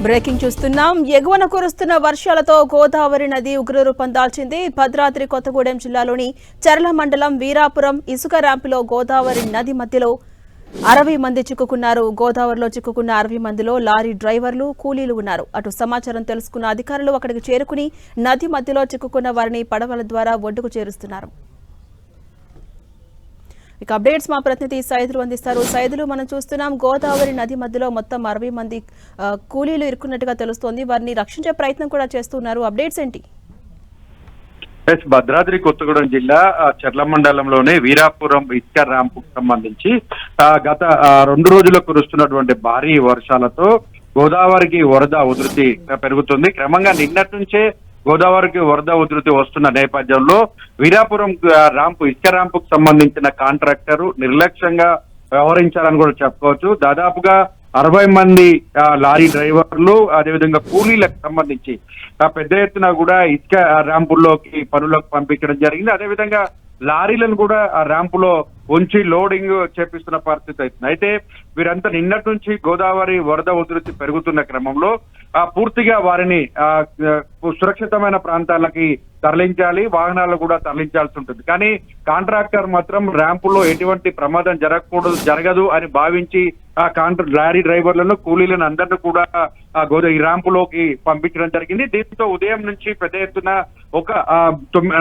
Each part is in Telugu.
బ్రేకింగ్ చూస్తున్నాం. ఎగువన కురుస్తున్న వర్షాలతో గోదావరి నది ఉగ్రరూపం దాల్చింది. భద్రాద్రి కొత్తగూడెం జిల్లాలోని చర్ల మండలం వీరాపురం ఇసుక ర్యాంపులో గోదావరి నది మధ్యలో 60 మంది చిక్కుకున్నారు. గోదావరిలో చిక్కుకున్న 60 మందిలో లారీ డ్రైవర్లు, కూలీలు ఉన్నారు. అటు సమాచారం తెలుసుకున్న అధికారులు అక్కడికి చేరుకుని నది మధ్యలో చిక్కుకున్న వారిని పడవల ద్వారా ఒడ్డుకు చేరుస్తున్నారు. ఇక అప్డేట్స్ మా ప్రతినిధి సైదులు అందిస్తారు. సైదులు, మనం చూస్తున్నాం గోదావరి నది మధ్యలో మొత్తం 60 మంది కూలీలు ఇరుక్కున్నట్టుగా తెలుస్తోంది. వారిని రక్షించే ప్రయత్నం కూడా చేస్తున్నారు. అప్డేట్స్ ఏంటి? భద్రాద్రి కొత్తగూడెం జిల్లా చర్ల మండలంలోని వీరాపురం ఇసుక ర్యాంపు సంబంధించి గత 2 రోజులు కురుస్తున్నటువంటి భారీ వర్షాలతో గోదావరికి వరద ఉధృతి పెరుగుతుంది. క్రమంగా నిన్నటి నుంచే గోదావరికి వరద ఉధృతి వస్తున్న నేపథ్యంలో వీరాపురం ఇసుక ర్యాంపుకు సంబంధించిన కాంట్రాక్టర్ నిర్లక్ష్యంగా వ్యవహరించాలని కూడా చెప్పుకోవచ్చు. దాదాపుగా 60 మంది లారీ డ్రైవర్లు, అదేవిధంగా కూలీలకు సంబంధించి పెద్ద ఎత్తున కూడా ఇసుక ర్యాంపుల్లోకి పనులకు పంపించడం జరిగింది. అదేవిధంగా లారీలను కూడా ఆ ర్యాంపులో ఉంచి లోడింగ్ చేపిస్తున్న పరిస్థితి అవుతుంది. అయితే వీరంతా నిన్నటి నుంచి గోదావరి వరద ఉధృతి పెరుగుతున్న క్రమంలో పూర్తిగా వారిని సురక్షితమైన ప్రాంతాలకి తరలించాలి, వాహనాలు కూడా తరలించాల్సి ఉంటుంది. కానీ కాంట్రాక్టర్ మాత్రం ర్యాంపులో ఎటువంటి ప్రమాదం జరగదు అని భావించి లారీ డ్రైవర్లను, కూలీలను అందరినీ కూడా ఈ ర్యాంపులోకి పంపించడం జరిగింది. దీంతో ఉదయం నుంచి పెద్ద ఎత్తున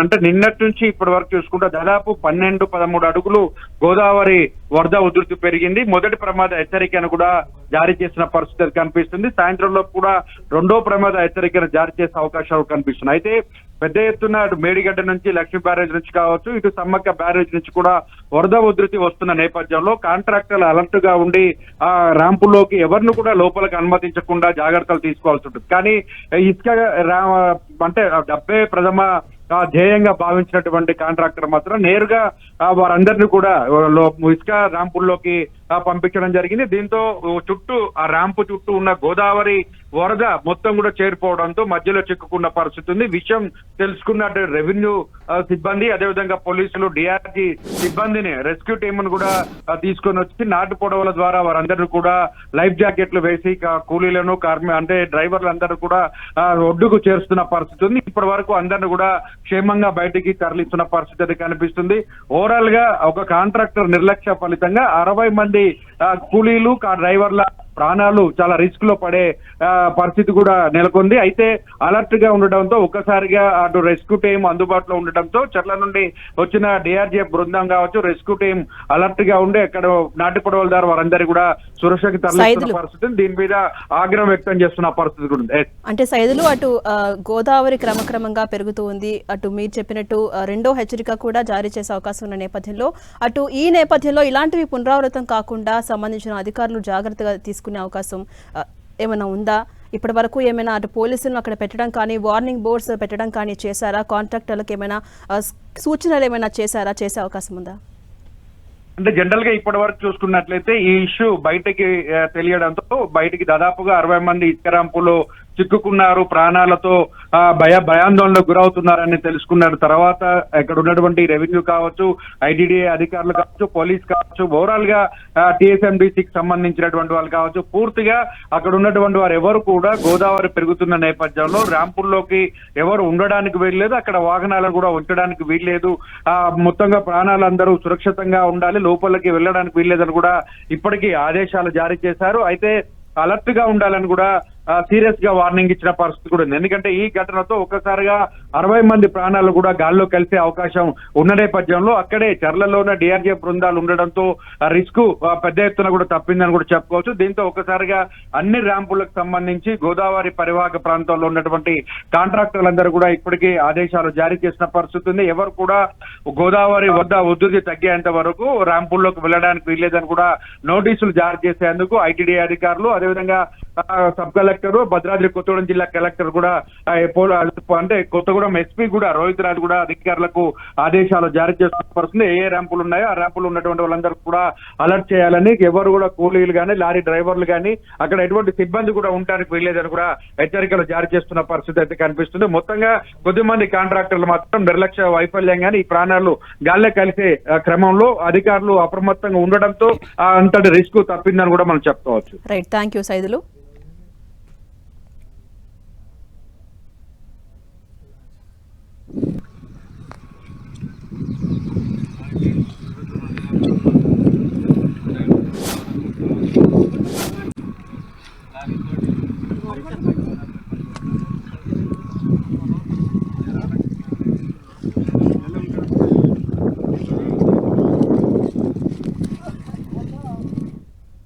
అంటే నిన్నటి నుంచి ఇప్పటి వరకు చూసుకుంటే దాదాపు 12-13 అడుగులు గోదావరి వరద ఉధృతి పెరిగింది. మొదటి ప్రమాద హెచ్చరికను కూడా జారీ చేసిన పరిస్థితి కనిపిస్తుంది. సాయంత్రంలో కూడా 2వ ప్రమాద హెచ్చరికను జారీ చేసే అవకాశాలు కనిపిస్తున్నాయి. అయితే పెద్ద ఎత్తున అటు మేడిగడ్డ నుంచి, లక్ష్మీ బ్యారేజ్ నుంచి కావచ్చు, ఇటు సమ్మక్క బ్యారేజ్ నుంచి కూడా వరద ఉధృతి వస్తున్న నేపథ్యంలో కాంట్రాక్టర్లు అలర్ట్ గా ఉండి ఆ ర్యాంపులోకి ఎవరిని కూడా లోపలికి అనుమతించకుండా జాగ్రత్తలు తీసుకోవాల్సి ఉంటుంది. కానీ ఇసుక అంటే డబ్బే ప్రథమ ధ్యేయంగా భావించినటువంటి కాంట్రాక్టర్ మాత్రం నేరుగా వారందరినీ కూడా ఇసుక ర్యాంపుల్లోకి పంపించడం జరిగింది. దీంతో ఆ ర్యాంపు చుట్టూ ఉన్న గోదావరి వరద మొత్తం కూడా చేరిపోవడంతో మధ్యలో చిక్కుకున్న పరిస్థితి ఉంది. విషయం తెలుసుకున్న రెవెన్యూ సిబ్బంది, అదేవిధంగా పోలీసులు, డిఆర్జీ సిబ్బందిని, రెస్క్యూ టీంను కూడా తీసుకొని వచ్చి నాటు పొడవల ద్వారా వారందరినీ కూడా లైఫ్ జాకెట్లు వేసి కూలీలను, అంటే డ్రైవర్లందరూ కూడా ఒడ్డుకు చేరుస్తున్న పరిస్థితి ఉంది. ఇప్పటి వరకు అందరిని కూడా క్షేమంగా బయటికి తరలిస్తున్న పరిస్థితి కనిపిస్తుంది. ఓవరాల్ గా ఒక కాంట్రాక్టర్ నిర్లక్ష్య ఫలితంగా 60 మంది కూలీలు, డ్రైవర్ల ప్రాణాలు చాలా రిస్క్ లో పడే పరిస్థితి కూడా నెలకొంది. అయితే అలర్ట్ గా ఉండడంతో ఒక్కసారిగా అటు రెస్క్యూ టీం అందుబాటులో ఉండడంతో చర్ల నుండి వచ్చిన డిఆర్జీఎఫ్ బృందం కావచ్చు, రెస్క్యూ టీం అలర్ట్ గా ఉండి అక్కడ నాటి పొడవల ద్వారా వారందరూ కూడా సురక్షకి తరలిస్తున్న పరిస్థితి, దీని మీద ఆగ్రహం వ్యక్తం చేస్తున్న పరిస్థితి కూడా ఉంది. అంటే సైదులు, అటు గోదావరి క్రమక్రమంగా పెరుగుతూ ఉంది. అటు మీరు చెప్పినట్టు 2వ హెచ్చరిక కూడా జారీ చేసే అవకాశం ఉన్న నేపథ్యంలో, అటు ఈ నేపథ్యంలో ఇలాంటివి పునరావృతం కాకుండా సంబంధించిన అధికారులు జాగ్రత్తగా తీసుకునే అవకాశం ఏమైనా ఉందా? ఇప్పటి వరకు ఏమైనా అటు పోలీసులను అక్కడ పెట్టడం కానీ, వార్నింగ్ బోర్డ్స్ పెట్టడం కానీ చేశారా? కాంట్రాక్టర్లకు ఏమైనా సూచనలు ఏమైనా చేసే అవకాశం ఉందా? అంటే జనరల్ గా ఇప్పటి వరకు చూసుకున్నట్లయితే ఈ ఇష్యూ బయటకి తెలియడంతో బయటికి దాదాపుగా 60 మంది ఇసుక ర్యాంపులో చిక్కుకున్నారు, ప్రాణాలతో భయాందోళనకు గురవుతున్నారని తెలుసుకున్నారు. తర్వాత ఇక్కడ ఉన్నటువంటి రెవెన్యూ కావచ్చు, ఐటీడీఏ అధికారులు కావచ్చు, పోలీస్ కావచ్చు, ఓవరాల్ గా టీఎస్ఎండిసికి సంబంధించినటువంటి వాళ్ళు కావచ్చు, పూర్తిగా అక్కడ ఉన్నటువంటి వారు ఎవరు కూడా గోదావరి పెరుగుతున్న నేపథ్యంలో ర్యాంపుల్లోకి ఎవరు ఉండడానికి వీల్లేదు, అక్కడ వాహనాలను కూడా ఉంచడానికి వీల్లేదు, మొత్తంగా ప్రాణాలందరూ సురక్షితంగా ఉండాలి, లోపలికి వెళ్ళడానికి వీల్లేదని కూడా ఇప్పటికీ ఆదేశాలు జారీ చేశారు. అయితే అలర్ట్ గా ఉండాలని కూడా సీరియస్ గా వార్నింగ్ ఇచ్చిన పరిస్థితి కూడా ఉంది. ఎందుకంటే ఈ ఘటనతో ఒక్కసారిగా 60 మంది ప్రాణాలు కూడా గాల్లో కలిసే అవకాశం ఉన్న నేపథ్యంలో అక్కడే చర్లలోనే డిఆర్జీఎఫ్ బృందాలు ఉండడంతో రిస్క్ పెద్ద ఎత్తున కూడా తప్పిందని కూడా చెప్పుకోవచ్చు. దీంతో ఒక్కసారిగా అన్ని ర్యాంపులకు సంబంధించి గోదావరి పరివాహక ప్రాంతాల్లో ఉన్నటువంటి కాంట్రాక్టర్లందరూ కూడా ఇప్పటికీ ఆదేశాలు జారీ చేసిన పరిస్థితి ఉంది. ఎవరు కూడా గోదావరి వద్ద ఉధృతి తగ్గేంత వరకు ర్యాంపుల్లోకి వెళ్ళడానికి వీల్లేదని కూడా నోటీసులు జారీ చేసేందుకు ఐటీడీ అధికారులు, అదేవిధంగా సబ్ కలెక్టర్, భద్రాద్రి కొత్తగూడెం జిల్లా కలెక్టర్ కూడా అంటే కొత్తగూడెం ఎస్పీ కూడా రోహిత్ రాజ్ కూడా అధికారులకు ఆదేశాలు జారీ చేస్తున్న పరిస్థితి. ఏ ర్యాంపులు ఉన్నాయో ఆ ర్యాంపులు ఉన్నటువంటి వాళ్ళందరూ కూడా అలర్ట్ చేయాలని, ఎవరు కూడా కూలీలు కానీ, లారీ డ్రైవర్లు కానీ అక్కడ ఎటువంటి సిబ్బంది కూడా ఉండడానికి వీల్లేదని కూడా హెచ్చరికలు జారీ చేస్తున్న పరిస్థితి అయితే కనిపిస్తుంది. మొత్తంగా కొద్దిమంది కాంట్రాక్టర్లు మాత్రం నిర్లక్ష్య వైఫల్యం కానీ ఈ ప్రాణాలు గాల్లే కలిసే క్రమంలో అధికారులు అప్రమత్తంగా ఉండడంతో అంతటి రిస్క్ తప్పిందని కూడా మనం చెప్పుకోవచ్చు. Right, thank you Saidulu.